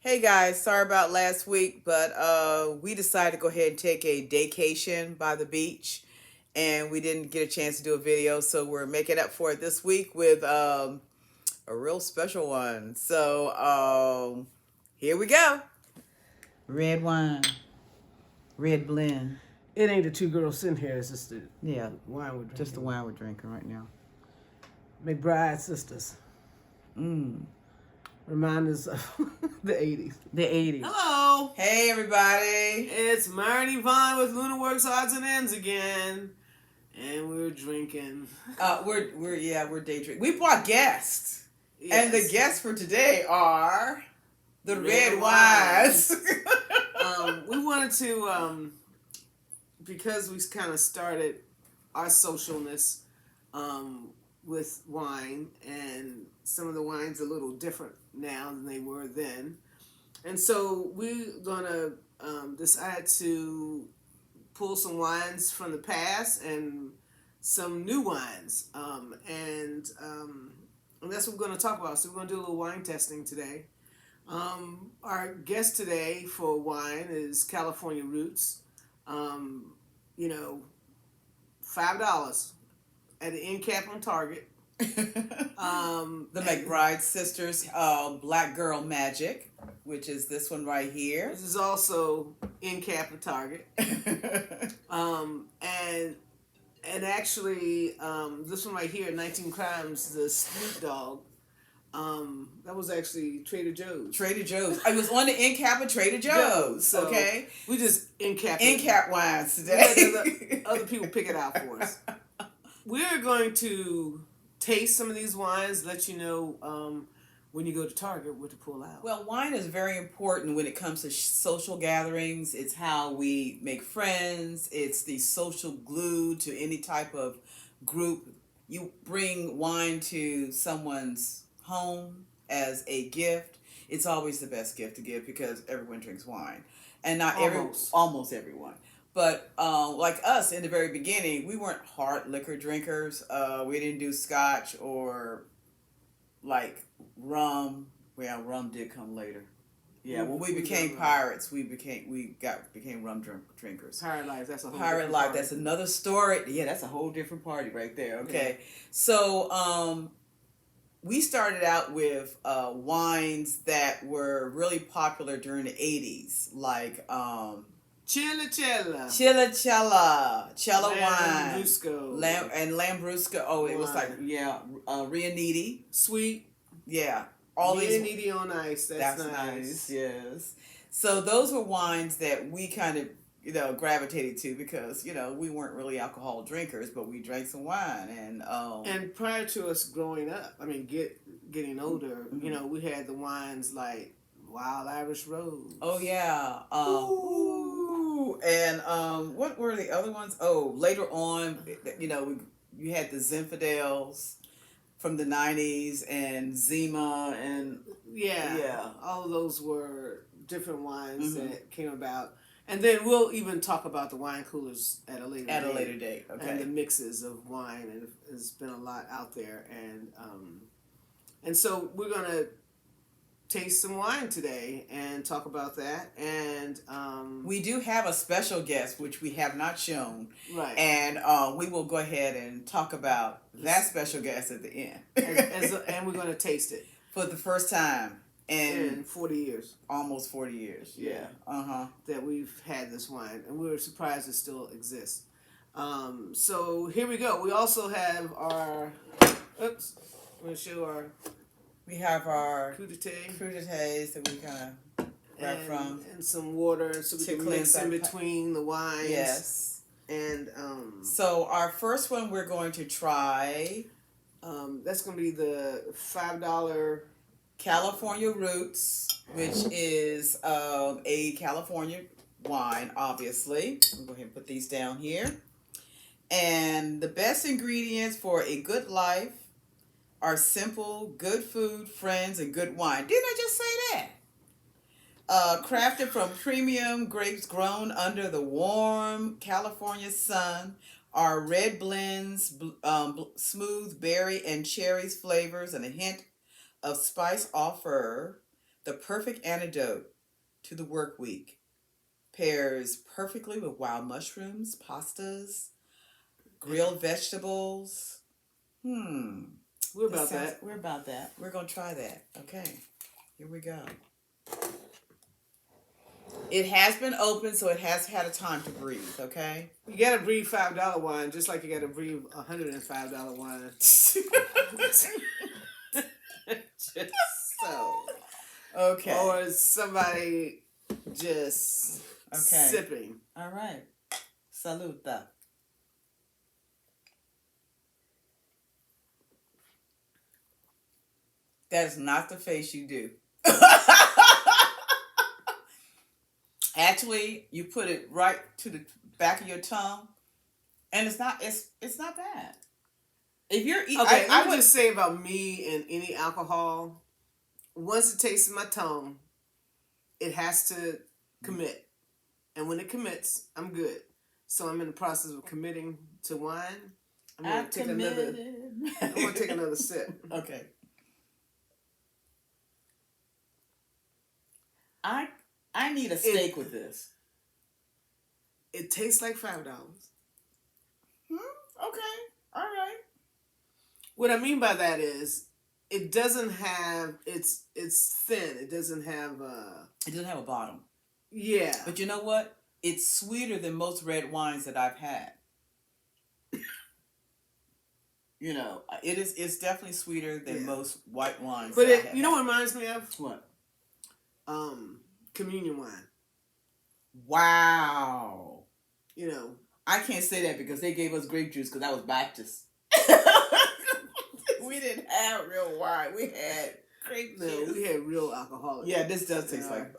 Hey guys, sorry about last week, but we decided to go ahead and take a daycation by the beach, and we didn't get a chance to do a video, so we're making up for it this week with a real special one. So here we go. Red wine, red blend. It ain't the two girls sitting here. It's just the Yeah, wine we're drinking. just the wine we're drinking right now. Mcbride sisters. Remind us of the 80s. The 80s. Hello. Hey everybody. It's Marty Vaughn with LunarWorks Odds and Ends again. And we're drinking. We're day drinking. We brought guests. Yes. And the guests for today are the red wines. We wanted to, because we kind of started our socialness with wine, and some of the wines are a little different now than they were then. And so we're going to decide to pull some wines from the past and some new wines. And that's what we're going to talk about. So we're going to do a little wine testing today. Our guest today for wine is California Roots. $5 at the end cap on Target. The Mcbride sisters, Black Girl Magic, which is this one right here. This is also in cap of Target. And actually, this one right here, 19 Crimes, the Snoop Dogg. That was actually Trader Joe's. Trader Joe's. I was on the end cap of Trader Joe's. So okay, we just end cap wines today. Let other people pick it out for us. We're going to taste some of these wines, let you know when you go to Target what to pull out. Well, wine is very important when it comes to social gatherings. It's how we make friends. It's the social glue to any type of group. You bring wine to someone's home as a gift. It's always the best gift to give because everyone drinks wine. And not almost everyone. But like us in the very beginning, we weren't hard liquor drinkers. We didn't do scotch or like rum. Well, rum did come later. Yeah, when we became pirates, we became rum drinkers. Pirate life, that's a whole pirate life. That's another story. Yeah, that's a whole different party right there. Okay, yeah. So we started out with wines that were really popular during the 80s, like Cella wine, Lambrusco. Oh, it was like Rianiti, sweet. Yeah, all Rianiti on ice. That's nice. Yes. So those were wines that we kind of gravitated to because we weren't really alcohol drinkers, but we drank some wine and prior to us growing up, I mean getting older, we had the wines like Wild Irish Rose. Oh yeah. And what were the other ones? Oh, later on, you had the Zinfandels from the 90s and Zima and all of those were different wines that came about. And then we'll even talk about the wine coolers at a later date. Okay. And the mixes of wine, and there's been a lot out there, and so we're gonna taste some wine today and talk about that. And we do have a special guest which we have not shown, right? And we will go ahead and talk about that special guest at the end. and we're gonna taste it for the first time in 40 years. Almost 40 years. Yeah. That we've had this wine, and we were surprised it still exists. So here we go. We also have our I'm gonna show our we have our crudités that we kind of grab from. And some water so we can mix in between the wines. Yes. And so our first one we're going to try. That's going to be the $5 California Roots, which is a California wine, obviously. I'm going to go ahead and put these down here. And the best ingredients for a good life are simple, good food, friends, and good wine. Didn't I just say that? Crafted from premium grapes grown under the warm California sun, our red blends, smooth berry and cherries flavors, and a hint of spice offer The perfect antidote to the work week. Pairs perfectly with wild mushrooms, pastas, grilled vegetables. Hmm. We're about that. We're about that. We're going to try that. Okay. Here we go. It has been open, so it has had a time to breathe, okay? You gotta breathe $5 wine, just like you gotta breathe $105 wine. Just so. Okay. Or somebody just sipping. All right. Saluta. That is not the face you do. Actually, you put it right to the back of your tongue, and it's not bad. If you're okay, I would just say about me and any alcohol, once it tastes my tongue, it has to commit, and when it commits, I'm good. So I'm in the process of committing to wine. I'm gonna take another sip. Okay. I need a steak with this. It tastes like $5. Okay. All right. What I mean by that is, it doesn't have it's thin. It doesn't have a bottom. Yeah. But you know what? It's sweeter than most red wines that I've had. You know, it's definitely sweeter than most white wines. But you know what it reminds me of? What? Communion wine. Wow. You know, I can't say that because they gave us grape juice because I was Baptist. We didn't have real wine. We had grape juice. No, we had real alcoholic. Yeah, this does taste like.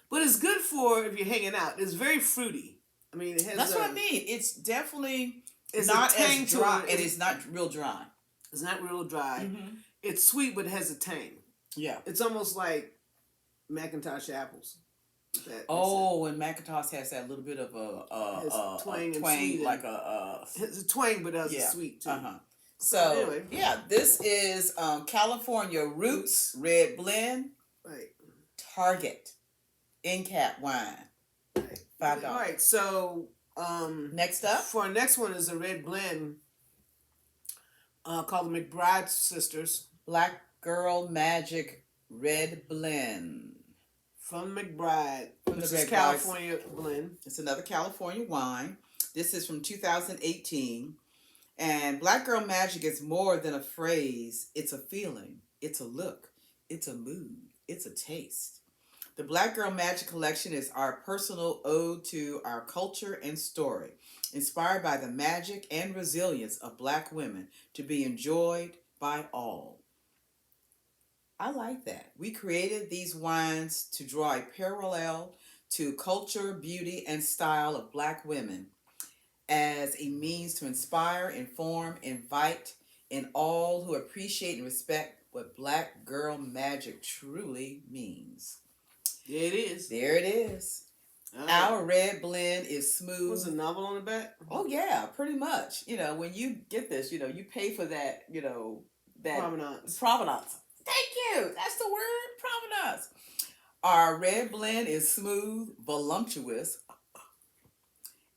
But it's good for if you're hanging out. It's very fruity. I mean, it has. That's what I mean. It's definitely it's not as dry. It is not real dry. It's not real dry. Mm-hmm. It's sweet, but it has a tang. Yeah. It's almost like Macintosh apples. And Macintosh has that little bit of a twang, like it's a twang, but it has a sweet too. So anyway. Yeah, this is California Roots Red Blend. Right. Target end cap wine. Right. $5. All right. So next up for our next one is a red blend called the Mcbride Sisters. Black Girl Magic Red Blend. From Mcbride, which is California blend. It's another California wine. This is from 2018. And Black Girl Magic is more than a phrase. It's a feeling. It's a look. It's a mood. It's a taste. The Black Girl Magic collection is our personal ode to our culture and story, inspired by the magic and resilience of Black women to be enjoyed by all. I like that. We created these wines to draw a parallel to culture, beauty, and style of Black women as a means to inspire, inform, invite, and all who appreciate and respect what Black Girl Magic truly means. There it is. There it is. Our red blend is smooth. Was a novel on the back? Oh, yeah, pretty much. You know, when you get this, you know, you pay for that, you know, that provenance. Thank you. That's the word, provenance. Our red blend is smooth, voluptuous,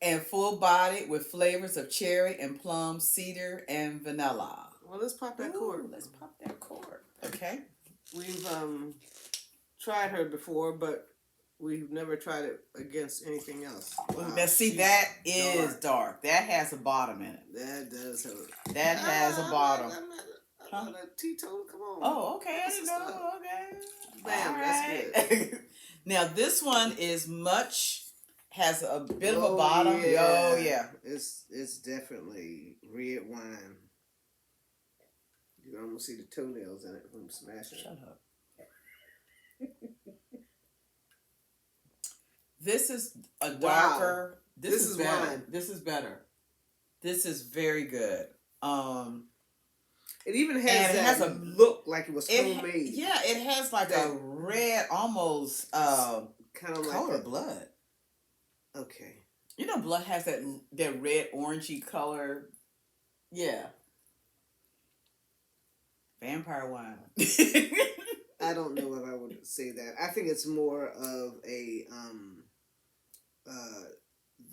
and full-bodied with flavors of cherry and plum, cedar, and vanilla. Well, let's pop that cork. Let's pop that cork. Okay. We've tried her before, but we've never tried it against anything else. Wow. Now, see, that is dark. That has a bottom in it. That does have it. That has a bottom. I'm not a teetotal. Come on. Oh, okay. I didn't know. Okay. Bam, right. That's good. Now, this one has a bit of a bottom. Yeah. Oh, yeah. It's definitely red wine. You can almost see the toenails in it from smashing. Shut up. This is a darker. Wow. This is better. wine. This is better. This is very good. It even has a look like it was homemade. Yeah, it has like a red, almost kind of color like of blood. Okay. You know, blood has that red, orangey color. Yeah. Vampire wine. I don't know if I would say that. I think it's more of a uh,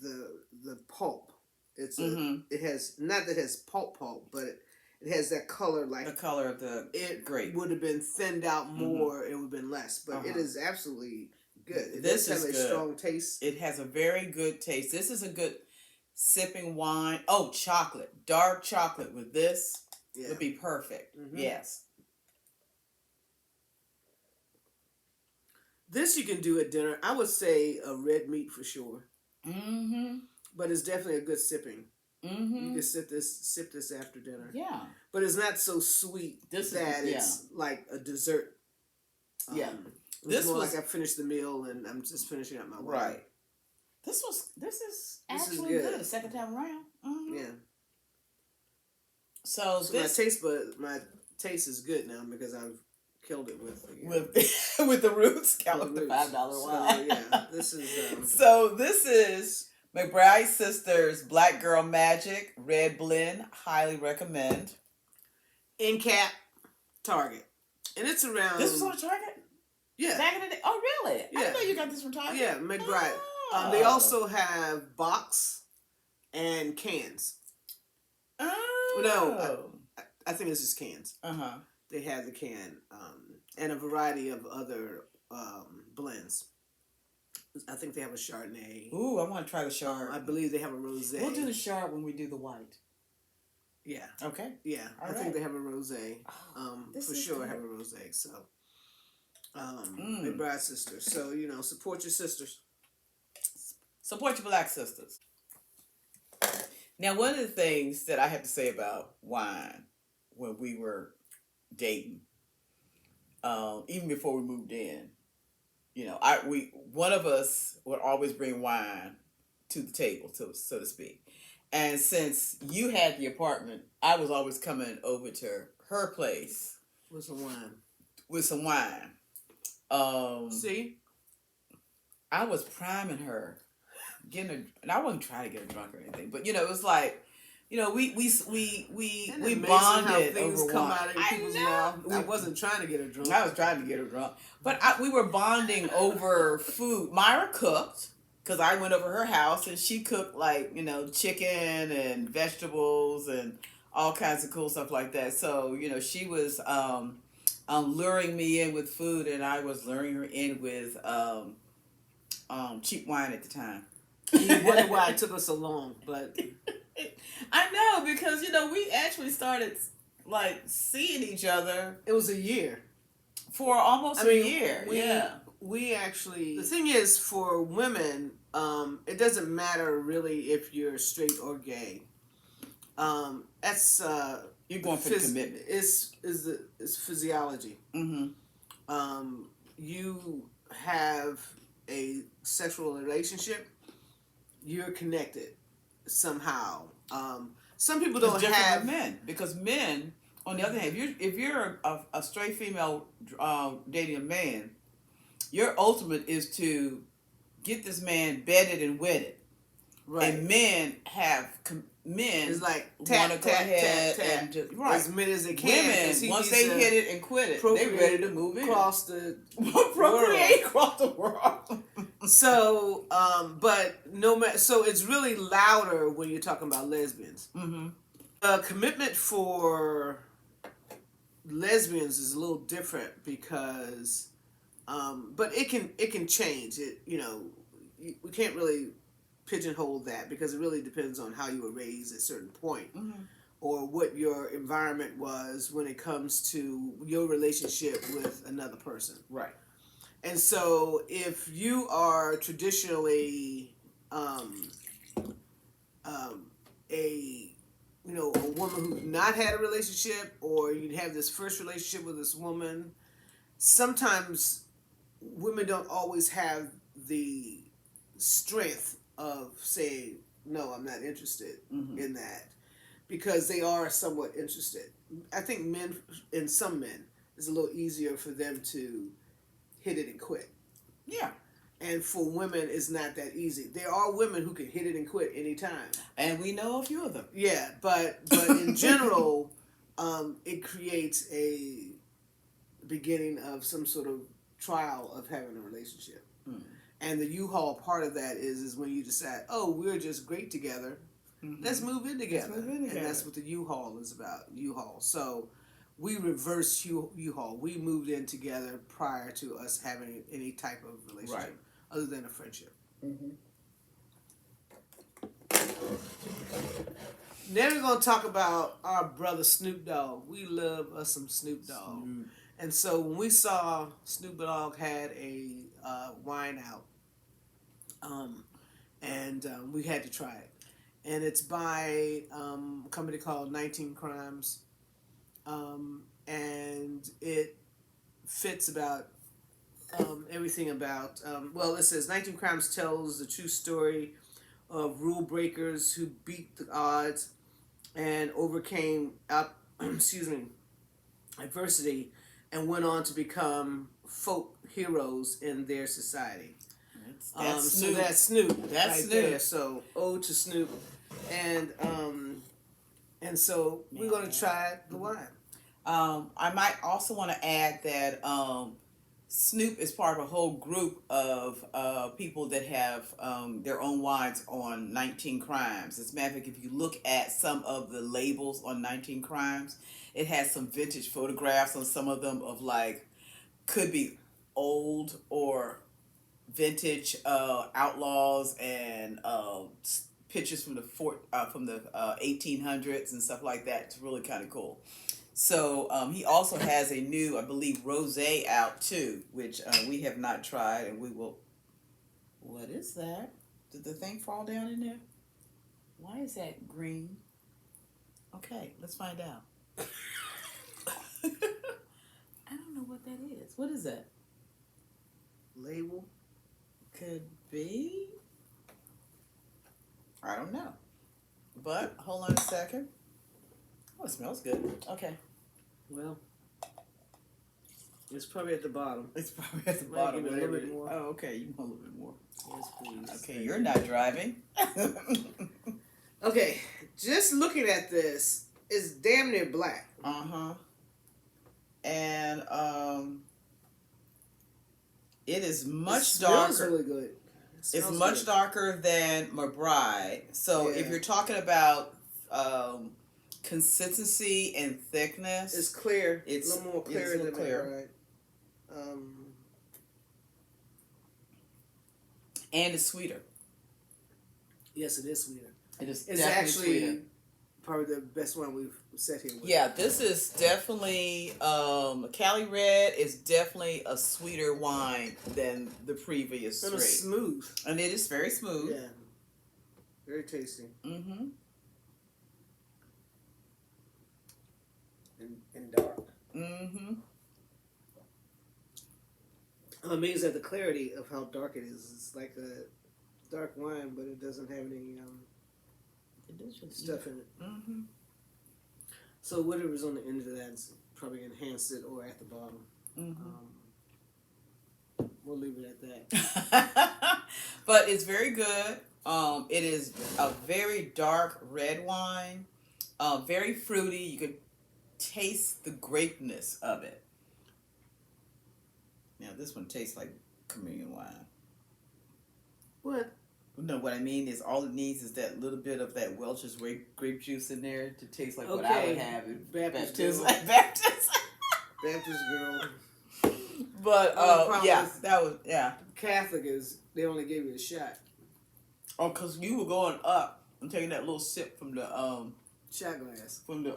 the pulp. It's it has not that it has pulp, but it has that color like the color of the it grape would have been thinned out more. It would have been less, but it is absolutely good. It this does is have a good. strong taste. It has a very good taste. This is a good sipping wine. Oh, chocolate, dark chocolate with this would be perfect. Yes. This you can do at dinner. I would say a red meat for sure. But it's definitely a good sipping. You can sip this after dinner. Yeah. But it's not so sweet it's like a dessert. This more like I finished the meal and I'm just finishing up my wine. Right. This is actually good. The second time around. Yeah. So this my taste is good now because I've killed it with with the roots. Count the $5 wine. So, yeah, this is. So this is Mcbride Sisters Black Girl Magic Red Blend. Highly recommend. In cap, Target, and it's around. This was on Target. Yeah. Back in the day. Oh, really? Yeah. I didn't know you got this from Target. Yeah, Mcbride. Oh. They also have box and cans. Oh. No, I think it's just cans. Uh-huh. They have the can and a variety of other blends. I think they have a Chardonnay. Ooh, I want to try the Chard. I believe they have a Rosé. We'll do the Chard when we do the white. Yeah. Okay. Yeah, I think they have a Rosé. For sure, good. have a Rosé. So, Mcbride Sisters. So support your sisters. Support your black sisters. Now, one of the things that I have to say about wine when we were dating, even before we moved in, one of us would always bring wine to the table, so to speak. And since you had the apartment, I was always coming over to her place with some wine. See, I was priming her, and I wasn't trying to get her drunk or anything, but it was like, we bonded over wine. I wasn't trying to get her drunk. I was trying to get her drunk, but we were bonding over food. Myra cooked because I went over her house and she cooked chicken and vegetables and all kinds of cool stuff like that. So she was luring me in with food, and I was luring her in with cheap wine at the time. You wonder why it took us so long, but I know, because we actually started seeing each other. It was a year. For almost a year. We actually, the thing is, for women, it doesn't matter really if you're straight or gay. That's you're going for the commitment. It's physiology. You have a sexual relationship, you're connected somehow. Some people don't have men, because men, on the other hand, if you're a straight female dating a man, your ultimate is to get this man bedded and wedded. Right. And men it's like tap, want to go ahead and just, as many as they can. Women, once they hit it and quit it, they're ready to move in. Across the procreate across the world. So, but no matter. So it's really louder when you're talking about lesbians. Commitment for lesbians is a little different because, but it can change. We can't really pigeonhole that because it really depends on how you were raised at a certain point or what your environment was when it comes to your relationship with another person. Right. And so if you are traditionally a woman who's not had a relationship, or you'd have this first relationship with this woman, sometimes women don't always have the strength of saying, no, I'm not interested in that, because they are somewhat interested. I think some men, it's a little easier for them to hit it and quit. Yeah. And for women, it's not that easy. There are women who can hit it and quit anytime. And we know a few of them. Yeah, but in general, it creates a beginning of some sort of trial of having a relationship. Mm. And the U-Haul part of that is when you decide, oh, we're just great together. Mm-hmm. Let's move in together. Let's move in together. And that's what the U-Haul is about. U-Haul. So we reversed U-Haul. We moved in together prior to us having any type of relationship other than a friendship. Mm-hmm. Then we're going to talk about our brother Snoop Dogg. We love us some Snoop Dogg. Snoop. And so when we saw Snoop Dogg had a wine out, we had to try it. And it's by a company called 19 Crimes. And it fits about everything about, it says 19 Crimes tells the true story of rule breakers who beat the odds and overcame adversity and went on to become folk heroes in their society. That's so Snoop. that's Snoop. That's right Snoop. There. So ode to Snoop, and so we're gonna try the wine. I might also want to add that Snoop is part of a whole group of people that have their own wines on 19 Crimes. As a matter of fact, if you look at some of the labels on 19 Crimes, it has some vintage photographs on some of them of could be old or vintage outlaws and pictures from the 1800s and stuff like that. It's really kind of cool. So he also has a new, I believe, rosé out too, which we have not tried, and we will. What is that? Did the thing fall down in there? Why is that green? Okay, let's find out. I don't know what that is. What is that? Label? Could be. I don't know. But hold on a second. Oh, it smells good. Okay. Well, it's probably at the bottom. It's probably at the Might bottom. give it a little bit more. Oh, okay. You want a little bit more. Yes, please. Okay, you're not driving. Okay, just looking at this, it's damn near black. Uh-huh. And it is much darker. Smells really good. It's much darker than Mcbride. So if you're talking about consistency and thickness, it's clear. It's a little more clear than Mcbride. And it's sweeter. Yes, it is sweeter. It's actually sweeter. Probably the best one we've set here with. Yeah, this is definitely Cali Red is definitely a sweeter wine than the previous and three. It's smooth. And it is very smooth. Yeah. Very tasty. Mm-hmm. And dark. Mm-hmm. I'm amazed at the clarity of how dark it is. It's like a dark wine, but it doesn't have any stuff in it. Mm-hmm. So whatever's on the end of that's probably enhanced it or at the bottom. Mm-hmm. We'll leave it at that. But it's very good. It is a very dark red wine. Very fruity. You can taste the grapeness of it. Now this one tastes like communion wine. What? No, what I mean is all it needs is that little bit of that Welch's grape juice in there to taste like what I would have in Baptist Baptist. Baptist girl. But that was Catholic is they only gave you a shot. Oh, cause you were going up and taking that little sip from the shot glass. From the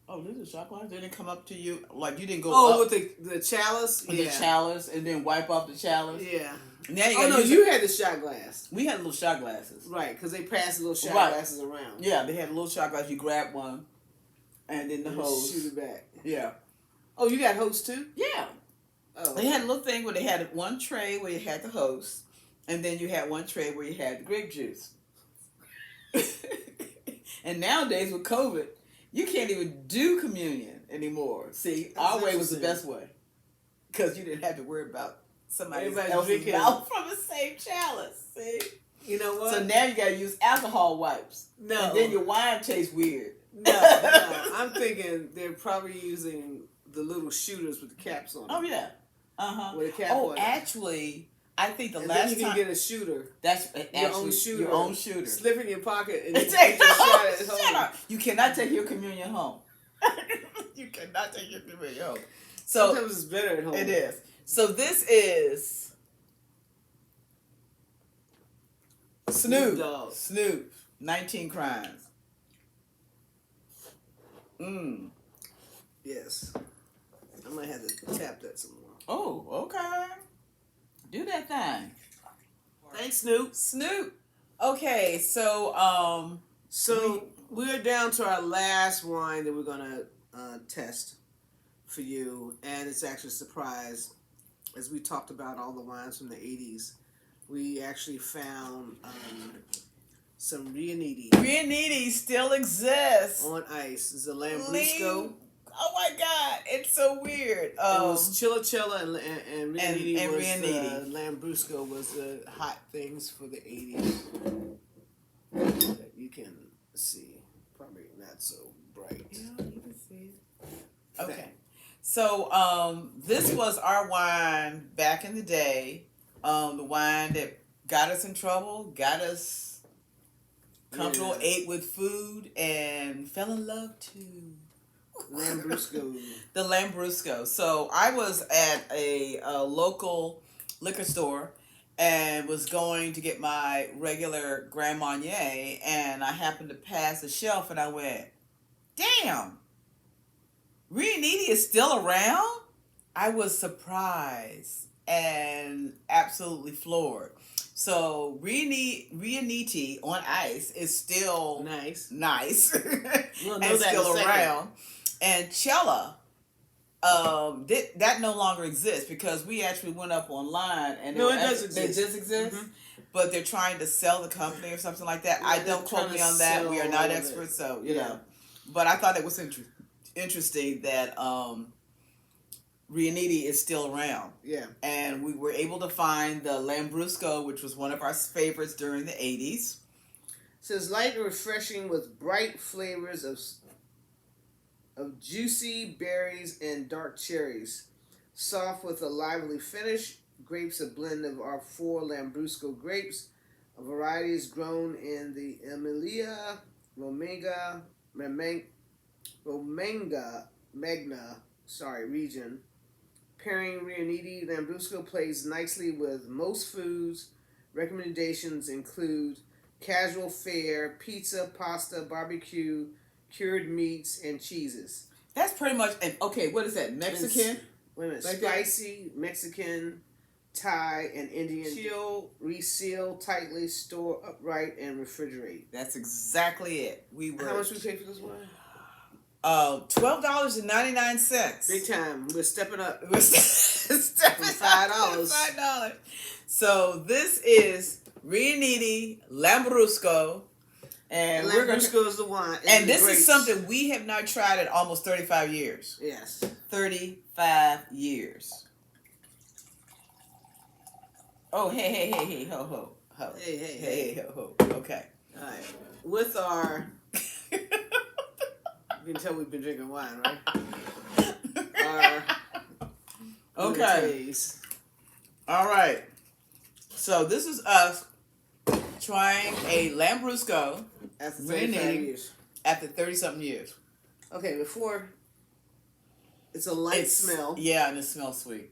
oh, this is a shot glass. They didn't come up to you like you didn't go. Oh, up with the chalice. with the chalice, and then wipe off the chalice. Yeah. Now you you had the shot glass. We had little shot glasses. Right, because they passed the little shot glasses around. Yeah, they had a little shot glass. You grab one, and then the hose. Shoot it back. Yeah. Oh, you got hose too? Yeah. Oh. They had a little thing where they had one tray where you had the hose, and then you had one tray where you had the grape juice. And nowadays with COVID, you can't even do communion anymore. See, our way was the best way. Because you didn't have to worry about somebody else's mouth from the same chalice. See? You know what? So now you got to use alcohol wipes. No. And then your wine tastes weird. No. I'm thinking they're probably using the little shooters with the caps on them. Oh yeah. With a cap Oh, on it. actually, I think the And last then you can time get a shooter. that's Your actually own shooter. Your own shooter. Slip in your pocket and Take take a shot at Shut home. up. You cannot take your communion home. You cannot take your communion home. So sometimes it's better at home. it is. So this is Snoop. Dogg. Snoop. 19 Crimes. Mmm. Yes. I might have to tap that some more. Oh, okay. Do that thing. Thanks, Snoop. Snoop. Okay, so So we're down to our last wine that we're gonna test for you, and it's actually a surprise. As we talked about all the wines from the 80's, we actually found some Riuniti Riuniti still exists. on ice. It's a Lambrusco. Oh my God, it's so weird. It was Cella and Riuniti and was Riuniti. Lambrusco was the hot things for the 80's. That you can see. Probably not so bright. Yeah, you can see it. Okay. So this was our wine back in the day. The wine that got us in trouble, got us comfortable, ate with food, and fell in love too. Lambrusco. The Lambrusco. So I was at a local liquor store and was going to get my regular Grand Marnier, and I happened to pass the shelf, and I went, damn, Riuniti is still around? I was surprised and absolutely floored. So Riuniti on ice is still Nice. We'll know and that in a still second. around. And Cella, that no longer exists because we actually went up online and No, it does It exist. does exist, Mhm. but they're trying to sell the company or something like that. Yeah, I they're don't quote trying me to on that. We are sell not all of experts, it. so you Yeah. know. But I thought it was interesting that Riuniti is still around. Yeah. And we were able to find the Lambrusco, which was one of our favorites during the 80's. It says light and refreshing with bright flavors of juicy berries and dark cherries. Soft with a lively finish. Grapes a blend of our 4 Lambrusco grapes. A variety is grown in the Emilia Romagna region. Pairing Riuniti Lambrusco plays nicely with most foods. Recommendations include casual fare, pizza, pasta, barbecue, cured meats, and cheeses. That's pretty much. And okay, what is that? Mexican? Wait a minute. Like Spicy, Mexican, Thai, and Indian. Chill, reseal tightly, store upright, and refrigerate. That's exactly it. We were. How much we pay for this wine? $12.99. Big time. We're stepping up. We're stepping $5. $5. So this is Riuniti Lambrusco, and we're going Lambrusco is the wine. and this is something we have not tried in almost 35 years. Yes. 35 years. Oh, hey, ho, ho, ho. Hey. ho, ho. Okay. All right. With our, you can tell we've been drinking wine, right? Okay. Bouteilles. All right. So this is us trying a Lambrusco After 35 years. after 30-something years. Okay, before, it's a light smell. Yeah, and it smells sweet.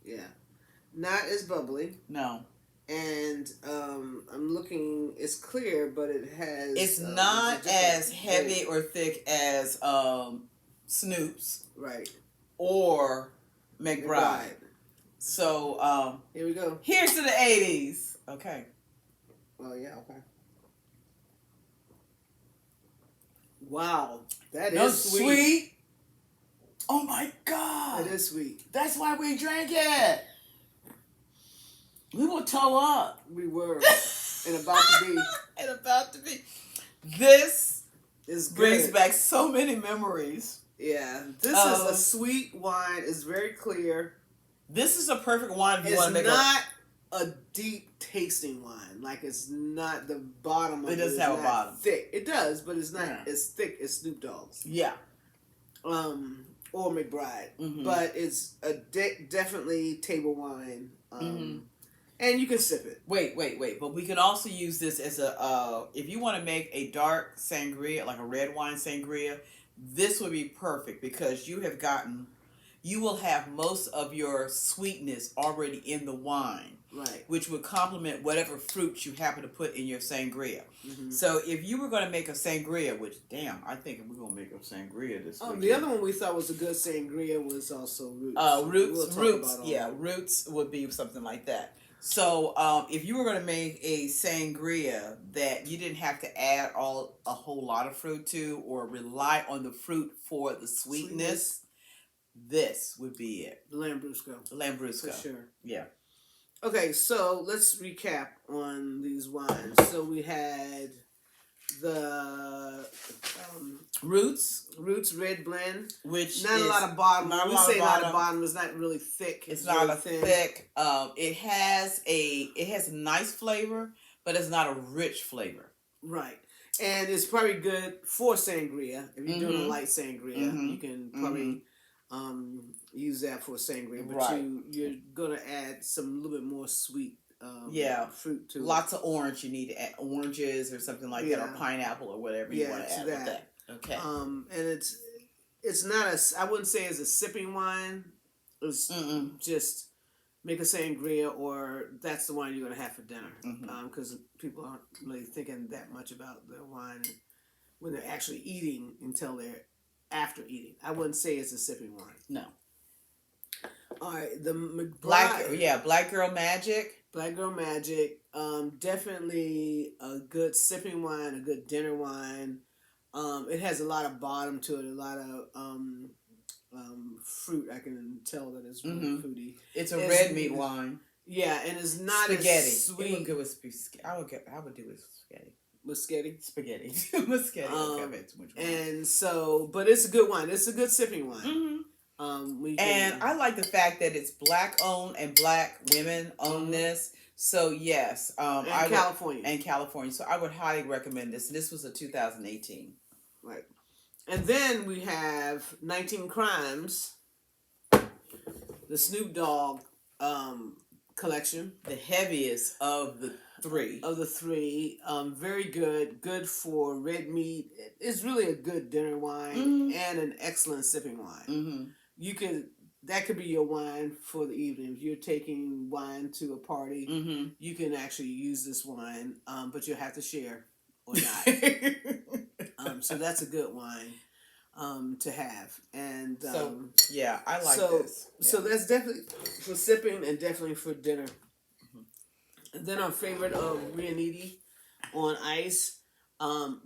Yeah. Not as bubbly. No. And I'm looking, it's clear, but it has... It's not as heavy or thick as Snoop's. Right. Or Mcbride. So, here we go. Here's to the 80's. Okay. Oh, yeah, okay. Wow. That is sweet. Oh, my God. That is sweet. That's why we drank it. We will toe up. We were. And about to be. And about to be. This It's brings good. back so many memories. Yeah. This is a sweet wine. It's very clear. This is a perfect wine if you It's want to make not a deep tasting wine. Like it's not the bottom of It doesn't have a bottom. Thick. It does, but it's not Yeah. as thick as Snoop Dogg's. Yeah. Or Mcbride. Mm-hmm. But it's a definitely table wine. And you can sip it. Wait. But we can also use this as a, if you want to make a dark sangria, like a red wine sangria, this would be perfect because you will have most of your sweetness already in the wine. Right. Which would complement whatever fruits you happen to put in your sangria. Mm-hmm. So if you were going to make a sangria, which, damn, I think we're going to make a sangria this week. The other one we thought was a good sangria was also Roots. Roots would be something like that. So if you were going to make a sangria that you didn't have to add a whole lot of fruit to or rely on the fruit for the sweetness, this would be it. Lambrusco. For sure. Yeah. Okay, so let's recap on these wines. So we had the Roots red blend, which not is a lot of bottom. Not we a lot say of not bottom. a bottom. It's not really thick. It's not really a thin. thick. It has a nice flavor, but it's not a rich flavor. Right, and it's probably good for sangria. If you're doing a light sangria, you can probably use that for sangria. But you're gonna add some little bit more sweet. Fruit to lots of orange. You need to add oranges or something like that, or pineapple or whatever you want to add with that. Okay. And it's not I wouldn't say it's a sipping wine. It's just make a sangria, or that's the wine you're gonna have for dinner. Because people aren't really thinking that much about their wine when they're actually eating until they're after eating. I wouldn't say it's a sipping wine. No. All right, the Mcbride, Black Girl Magic. Black Girl Magic, definitely a good sipping wine, a good dinner wine. It has a lot of bottom to it, a lot of fruit. I can tell that it's really fruity. It's a red meat wine. Yeah, and it's not spaghetti. As sweet. It would go with I would do it with spaghetti. Spaghetti. Muscati. Okay, too much wine. And so, but it's a good wine. It's a good sipping wine. And I like the fact that it's black owned and black women own this. So yes, California. So I would highly recommend this. This was a 2018. Right. And then we have 19 Crimes, the Snoop Dogg collection, the heaviest of the three. Very good. Good for red meat. It's really a good dinner wine and an excellent sipping wine. That could be your wine for the evening. If you're taking wine to a party, you can actually use this wine, but you'll have to share or not. So that's a good wine to have. And I like this. Yeah. So that's definitely for sipping and definitely for dinner. And then our favorite of Rianiti on ice,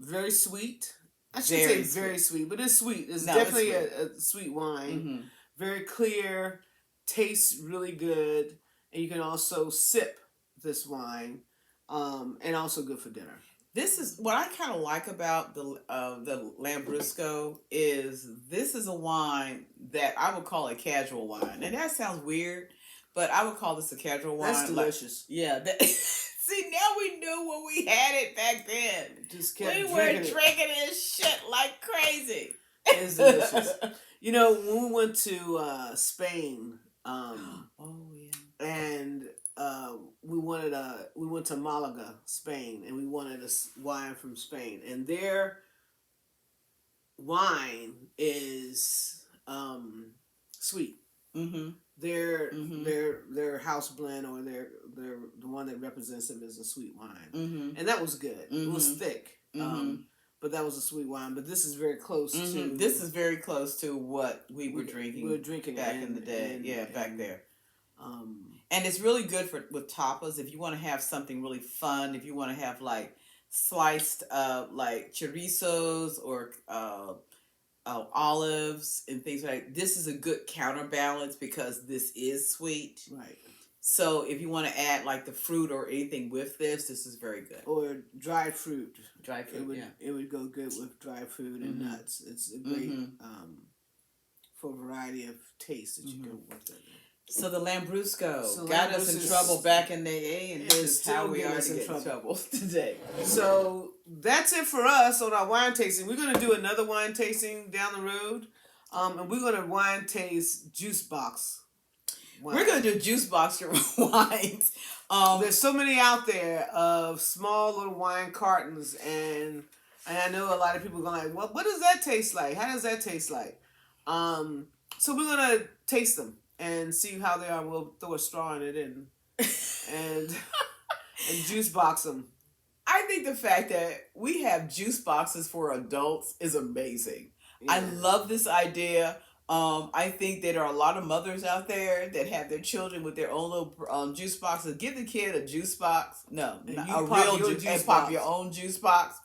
very sweet. I should say very sweet, but it's sweet. It's definitely a sweet wine. Very clear, tastes really good, and you can also sip this wine, and also good for dinner. This is what I kind of like about the Lambrusco is this is a wine that I would call a casual wine, and that sounds weird, but I would call this a casual wine. That's delicious. See, now we knew when we had it back then. We were drinking this shit like crazy. It's delicious. You know, when we went to Spain, and we went to Malaga, Spain, and we wanted a wine from Spain, and their wine is sweet. Their house blend or their the one that represents them is a sweet wine, and that was good. It was thick, but that was a sweet wine. But this is very close to. This is very close to what we were drinking. We were drinking back in the day, back there. And it's really good with tapas if you want to have something really fun. If you want to have like sliced like chorizos or olives and things like that. This is a good counterbalance because this is sweet. Right. So if you want to add like the fruit or anything with this is very good. Or dried fruit. It would go good with dried fruit and nuts. It's a great for a variety of tastes that you can work with. So the Lambrusco So got us in Lambrusco's- trouble back in the day, and it this is is how still we getting are us to in get in trouble. trouble today. So that's it for us on our wine tasting. We're going to do another wine tasting down the road. And we're going to wine taste juice box wine. We're gonna do juice box your wines. There's so many out there of small little wine cartons, and I know a lot of people are going like, what does that taste like? How does that taste like? So we're gonna taste them and see how they are. We'll throw a straw in it and and juice box them. I think the fact that we have juice boxes for adults is amazing. Yeah. I love this idea. I think that there are a lot of mothers out there that have their children with their own little juice boxes. Give the kid a juice box. No, And not you a pop real your juice. juice And pop box. your own juice box.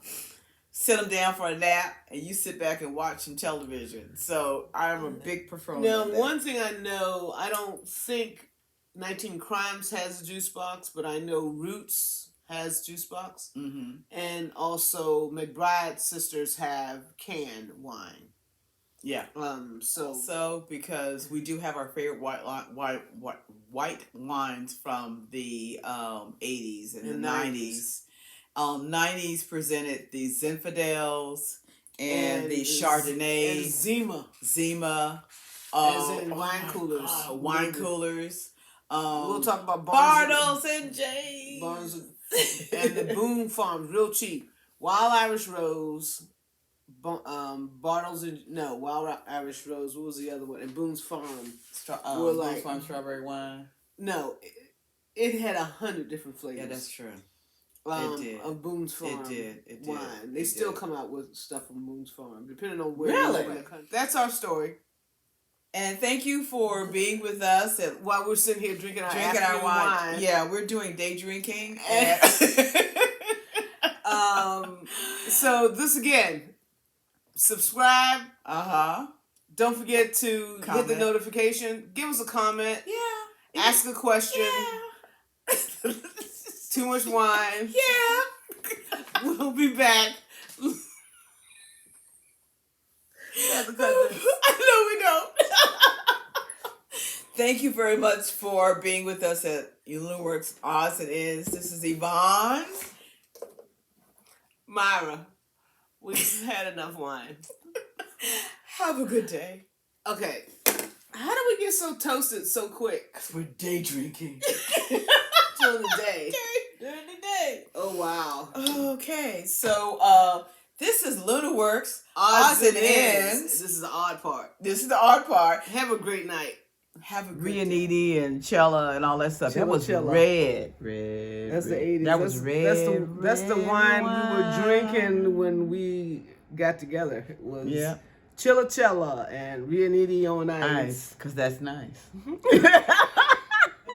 Sit them down for a nap, and you sit back and watch some television. So I'm a big proponent. Now, of that. one thing I know, I don't think 19 Crimes has a juice box, but I know Roots has juice box, Mhm. and also Mcbride sisters have canned wine. Yeah. So because we do have our favorite white wines from the 80's and the 90's. 90's presented the Zinfandels and the Chardonnay, and Zima. As in wine coolers. Wine coolers. We'll talk about Bartles and James. Barnes and the Boone Farms, real cheap. Wild Irish Rose, Bartles and Wild Irish Rose. What was the other one? And Boone's Farm. Boone's Farm strawberry wine. No, it had 100 different flavors. Yeah, that's true. It did. Of Boone's Farm. It did. Wine. They still come out with stuff from Boone's Farm, depending on where Really? you live in the country. That's our story. And thank you for being with us While we're sitting here drinking our wine. wine. Yeah, we're doing day drinking. So this again, subscribe. Don't forget to hit the notification. Give us a comment. Yeah. Ask a question. Yeah. Too much wine. Yeah. We'll be back. I know we don't. Thank you very much for being with us at Uniworks Odds and Ends. This is Yvonne. Myra, we've had enough wine. Have a good day. Okay. How do we get so toasted so quick? We're day drinking. During the day. During the day. Oh, wow. Okay, so this is Lunaworks Odds and Ends. This is the odd part. This is the odd part. Have a great night. Have a great day. And Cella and all that stuff. That was Cella. red. That's the 80's. That was red. That's the wine we were drinking when we got together. It was Cella and Rianiti on ice. Because that's nice.